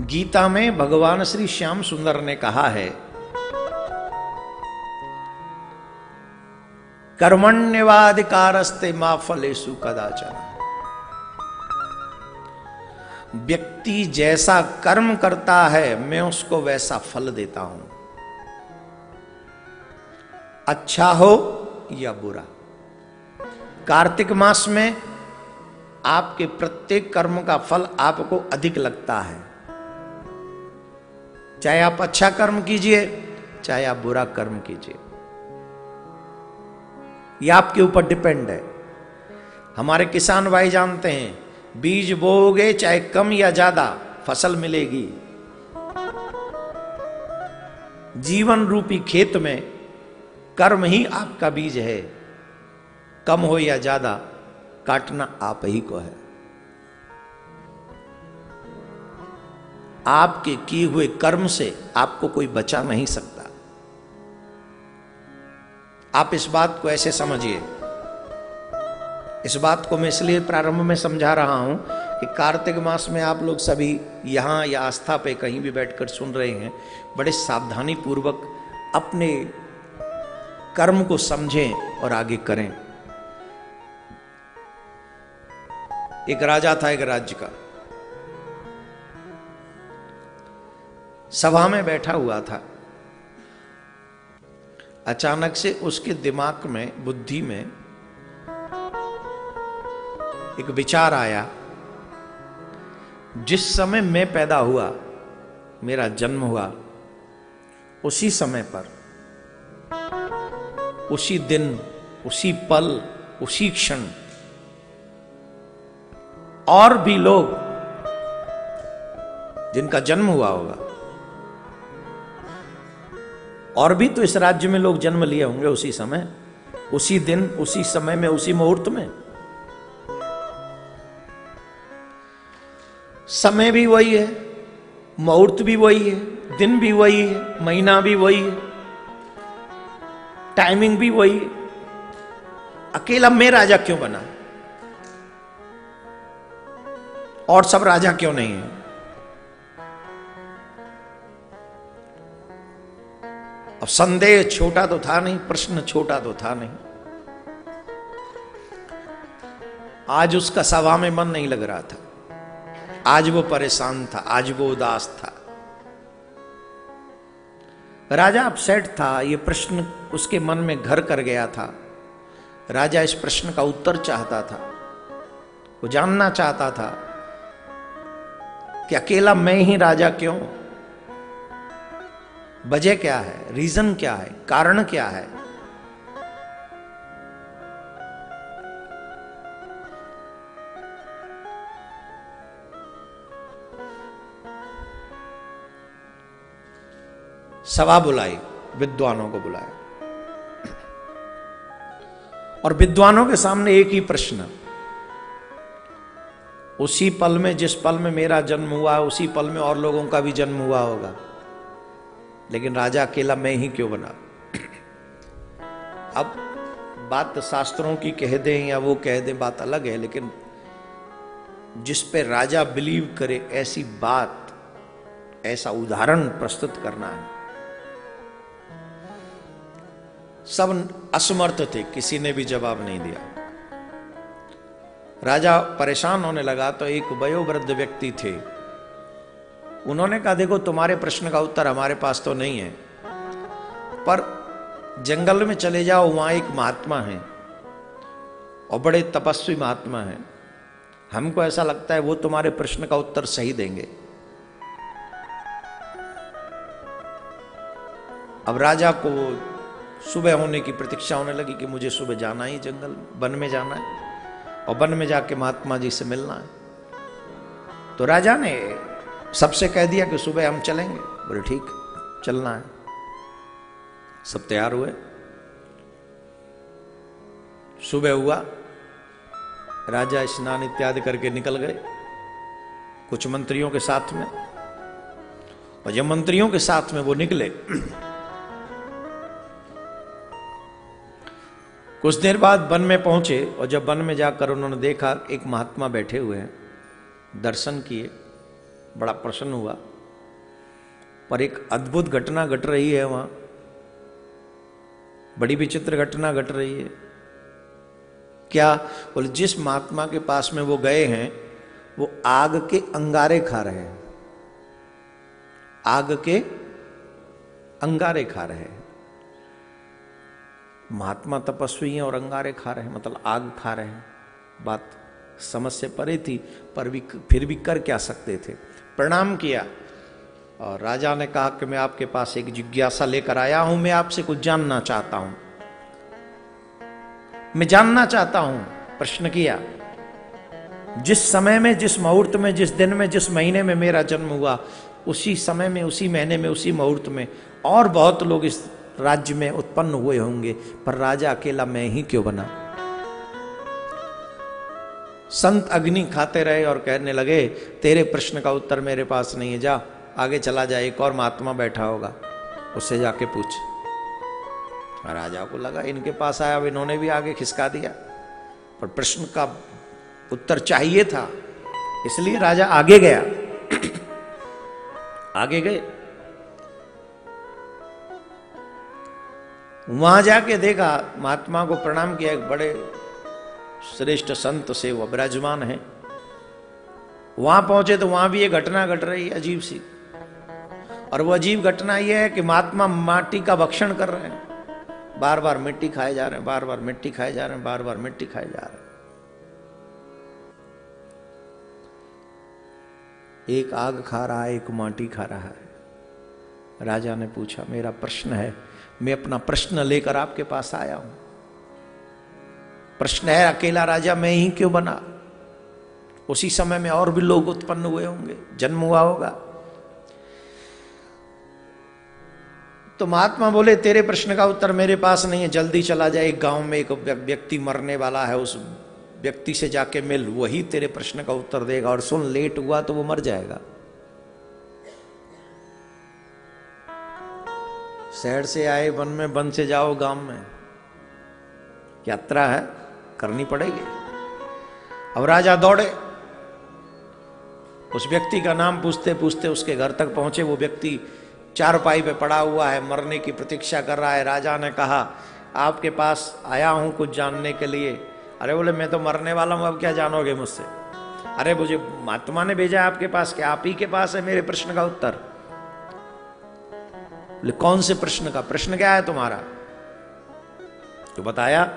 गीता में भगवान श्री श्याम सुंदर ने कहा है, कर्मण्यवाधिकारस्ते मा फलेषु कदाचन। व्यक्ति जैसा कर्म करता है मैं उसको वैसा फल देता हूं, अच्छा हो या बुरा। कार्तिक मास में आपके प्रत्येक कर्म का फल आपको अधिक लगता है, चाहे आप अच्छा कर्म कीजिए चाहे आप बुरा कर्म कीजिए, यह आपके ऊपर डिपेंड है। हमारे किसान भाई जानते हैं, बीज बोओगे चाहे कम या ज्यादा फसल मिलेगी। जीवन रूपी खेत में कर्म ही आपका बीज है, कम हो या ज्यादा काटना आप ही को है। आपके किए हुए कर्म से आपको कोई बचा नहीं सकता। आप इस बात को ऐसे समझिए। इस बात को मैं इसलिए प्रारंभ में समझा रहा हूं कि कार्तिक मास में आप लोग सभी यहां या आस्था पे कहीं भी बैठकर सुन रहे हैं, बड़े सावधानी पूर्वक अपने कर्म को समझें और आगे करें। एक राजा था एक राज्य का, सभा में बैठा हुआ था। अचानक से उसके दिमाग में, बुद्धि में एक विचार आया, जिस समय मैं पैदा हुआ, मेरा जन्म हुआ, उसी समय पर, उसी दिन, उसी पल, उसी क्षण और भी लोग जिनका जन्म हुआ होगा, और भी तो इस राज्य में लोग जन्म लिए होंगे उसी समय, उसी दिन, उसी समय में, उसी मुहूर्त में। समय भी वही है, मुहूर्त भी वही है, दिन भी वही है, महीना भी वही है, टाइमिंग भी वही है। अकेला मैं राजा क्यों बना और सब राजा क्यों नहीं है? अब संदेह छोटा तो था नहीं, प्रश्न छोटा तो था नहीं। आज उसका सभा में मन नहीं लग रहा था, आज वो परेशान था, आज वो उदास था। राजा अपसेट था, ये प्रश्न उसके मन में घर कर गया था। राजा इस प्रश्न का उत्तर चाहता था, वो जानना चाहता था कि अकेला मैं ही राजा क्यों, वजह क्या है, रीजन क्या है, कारण क्या है। सभा बुलाई, विद्वानों को बुलाया और विद्वानों के सामने एक ही प्रश्न, उसी पल में, जिस पल में मेरा जन्म हुआ है, उसी पल में और लोगों का भी जन्म हुआ होगा, लेकिन राजा अकेला मैं ही क्यों बना। अब बात शास्त्रों की कह दें या वो कह दें, बात अलग है, लेकिन जिस पे राजा बिलीव करे ऐसी बात, ऐसा उदाहरण प्रस्तुत करना है। सब असमर्थ थे, किसी ने भी जवाब नहीं दिया। राजा परेशान होने लगा तो एक वयोवृद्ध व्यक्ति थे, उन्होंने कहा, देखो तुम्हारे प्रश्न का उत्तर हमारे पास तो नहीं है, पर जंगल में चले जाओ, वहां एक महात्मा है और बड़े तपस्वी महात्मा है, हमको ऐसा लगता है वो तुम्हारे प्रश्न का उत्तर सही देंगे। अब राजा को सुबह होने की प्रतीक्षा होने लगी कि मुझे सुबह जाना ही, जंगल वन में जाना है और वन में जाके महात्मा जी से मिलना है। तो राजा ने सबसे कह दिया कि सुबह हम चलेंगे। बोले ठीक, चलना है। सब तैयार हुए, सुबह हुआ, राजा स्नान इत्यादि करके निकल गए कुछ मंत्रियों के साथ में। और जब मंत्रियों के साथ में वो निकले, कुछ देर बाद वन में पहुंचे और जब वन में जाकर उन्होंने देखा एक महात्मा बैठे हुए हैं, दर्शन किए, बड़ा प्रसन्न हुआ। पर एक अद्भुत घटना घट रही है वहां, बड़ी विचित्र घटना घट रही है। क्या? बोले जिस महात्मा के पास में वो गए हैं वो आग के अंगारे खा रहे हैं, आग के अंगारे खा रहे हैं। महात्मा तपस्वी हैं और अंगारे खा रहे हैं, मतलब आग खा रहे हैं। बात समझ से परे थी, पर भी फिर भी कर क्या सकते थे। प्रणाम किया और राजा ने कहा कि मैं आपके पास एक जिज्ञासा लेकर आया हूं, मैं आपसे कुछ जानना चाहता हूं, मैं जानना चाहता हूं। प्रश्न किया, जिस समय में, जिस मुहूर्त में, जिस दिन में, जिस महीने में मेरा जन्म हुआ, उसी समय में, उसी महीने में, उसी मुहूर्त में और बहुत लोग इस राज्य में उत्पन्न हुए होंगे, पर राजा अकेला मैं ही क्यों बना? संत अग्नि खाते रहे और कहने लगे, तेरे प्रश्न का उत्तर मेरे पास नहीं है, जा आगे चला जाए, एक और महात्मा बैठा होगा, उससे जाके पूछ। राजा को लगा इनके पास आया, अब इन्होंने भी आगे खिसका दिया, पर प्रश्न का उत्तर चाहिए था, इसलिए राजा आगे गया। आगे गए, वहां जाके देखा, महात्मा को प्रणाम किया, एक बड़े श्रेष्ठ संत से वो विराजमान है। वहां पहुंचे तो वहां भी ये घटना घट रही है अजीब सी, और वो अजीब घटना ये है कि महात्मा माटी का भक्षण कर रहे हैं, बार बार मिट्टी खाए जा रहे हैं, बार बार मिट्टी खाए जा रहे हैं, बार बार मिट्टी खाए जा रहे हैं। एक आग खा रहा है, एक माटी खा रहा है। राजा ने पूछा, मेरा प्रश्न है, मैं अपना प्रश्न लेकर आपके पास आया हूं। प्रश्न है, अकेला राजा मैं ही क्यों बना? उसी समय में और भी लोग उत्पन्न हुए होंगे, जन्म हुआ होगा। तो महात्मा बोले, तेरे प्रश्न का उत्तर मेरे पास नहीं है, जल्दी चला जाए, एक गांव में एक व्यक्ति मरने वाला है, उस व्यक्ति से जाके मिल, वही तेरे प्रश्न का उत्तर देगा। और सुन, लेट हुआ तो वो मर जाएगा। शहर से आए वन में, वन से जाओ गांव में, यात्रा है, करनी पड़ेगी। अब राजा दौड़े, उस व्यक्ति का नाम पूछते पूछते उसके घर तक पहुंचे। वो व्यक्ति चारपाई पे पड़ा हुआ है, मरने की प्रतीक्षा कर रहा है। राजा ने कहा, आपके पास आया हूं कुछ जानने के लिए। अरे बोले, मैं तो मरने वाला हूं, अब क्या जानोगे मुझसे? अरे मुझे महात्मा ने भेजा आपके पास, क्या आप ही के पास है मेरे प्रश्न का उत्तर? बोले, कौन से प्रश्न का? प्रश्न क्या है तुम्हारा? तो बताया,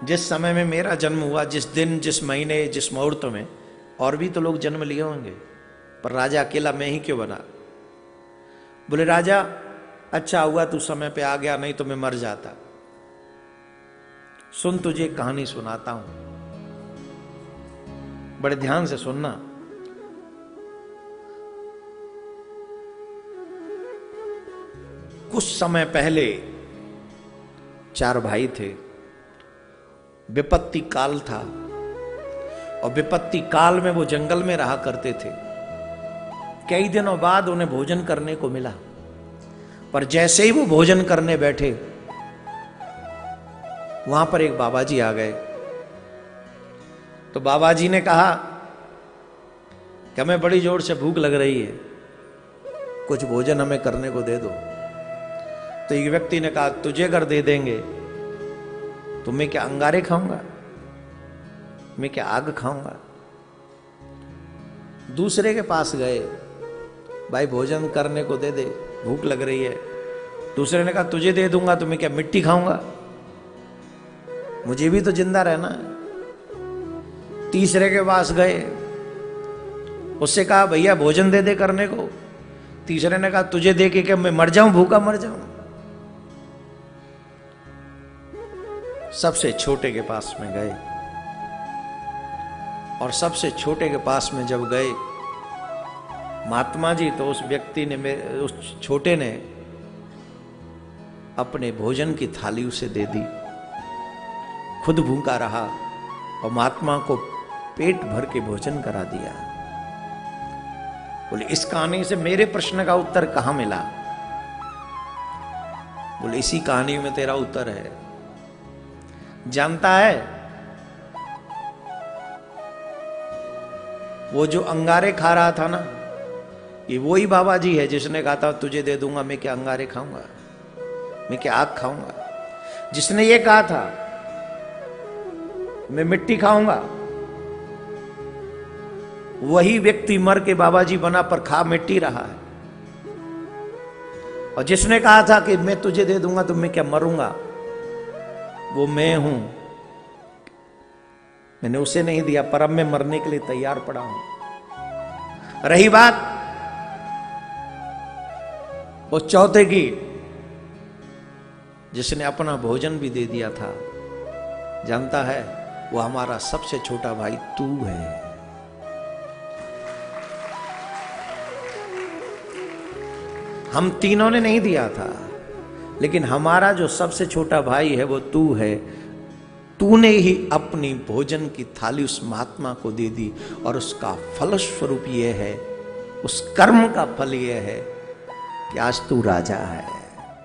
जिस समय में मेरा जन्म हुआ, जिस दिन, जिस महीने, जिस मुहूर्त में, और भी तो लोग जन्म लिए होंगे, पर राजा अकेला मैं ही क्यों बना? बोले, राजा अच्छा हुआ तू समय पे आ गया, नहीं तो मैं मर जाता। सुन, तुझे एक कहानी सुनाता हूं, बड़े ध्यान से सुनना। कुछ समय पहले 4 भाई थे, विपत्ति काल था, और विपत्ति काल में वो जंगल में रहा करते थे। कई दिनों बाद उन्हें भोजन करने को मिला, पर जैसे ही वो भोजन करने बैठे, वहां पर एक बाबा जी आ गए। तो बाबा जी ने कहा कि हमें बड़ी जोर से भूख लग रही है, कुछ भोजन हमें करने को दे दो। तो एक व्यक्ति ने कहा, तुझे अगर दे देंगे तो मैं क्या अंगारे खाऊंगा? मैं क्या आग खाऊंगा? दूसरे के पास गए, भाई भोजन करने को दे दे, भूख लग रही है। दूसरे ने कहा, तुझे दे दूंगा तो मैं क्या मिट्टी खाऊंगा? मुझे भी तो जिंदा रहना है। तीसरे के पास गए, उससे कहा, भैया भोजन दे दे करने को। तीसरे ने कहा, तुझे दे के क्या मैं मर जाऊं, भूखा मर जाऊं? सबसे छोटे के पास में गए, और सबसे छोटे के पास में जब गए महात्मा जी, तो उस व्यक्ति ने, उस छोटे ने अपने भोजन की थाली उसे दे दी, खुद भूखा रहा और महात्मा को पेट भर के भोजन करा दिया। बोले, इस कहानी से मेरे प्रश्न का उत्तर कहां मिला? बोले, इसी कहानी में तेरा उत्तर है। जानता है, वो जो अंगारे खा रहा था ना, ये वही बाबा जी है जिसने कहा था तुझे दे दूंगा, मैं क्या अंगारे खाऊंगा, मैं क्या आग खाऊंगा। जिसने ये कहा था मैं मिट्टी खाऊंगा, वही व्यक्ति मर के बाबा जी बना पर खा मिट्टी रहा है। और जिसने कहा था कि मैं तुझे दे दूंगा तो मैं क्या मरूंगा, वो मैं हूं। मैंने उसे नहीं दिया पर अब मैं मरने के लिए तैयार पड़ा हूं। रही बात वो चौथे की, जिसने अपना भोजन भी दे दिया था, जानता है वो हमारा सबसे छोटा भाई तू है। हम तीनों ने नहीं दिया था, लेकिन हमारा जो सबसे छोटा भाई है वो तू है। तूने ही अपनी भोजन की थाली उस महात्मा को दे दी, और उसका फलस्वरूप यह है, उस कर्म का फल यह है कि आज तू राजा है।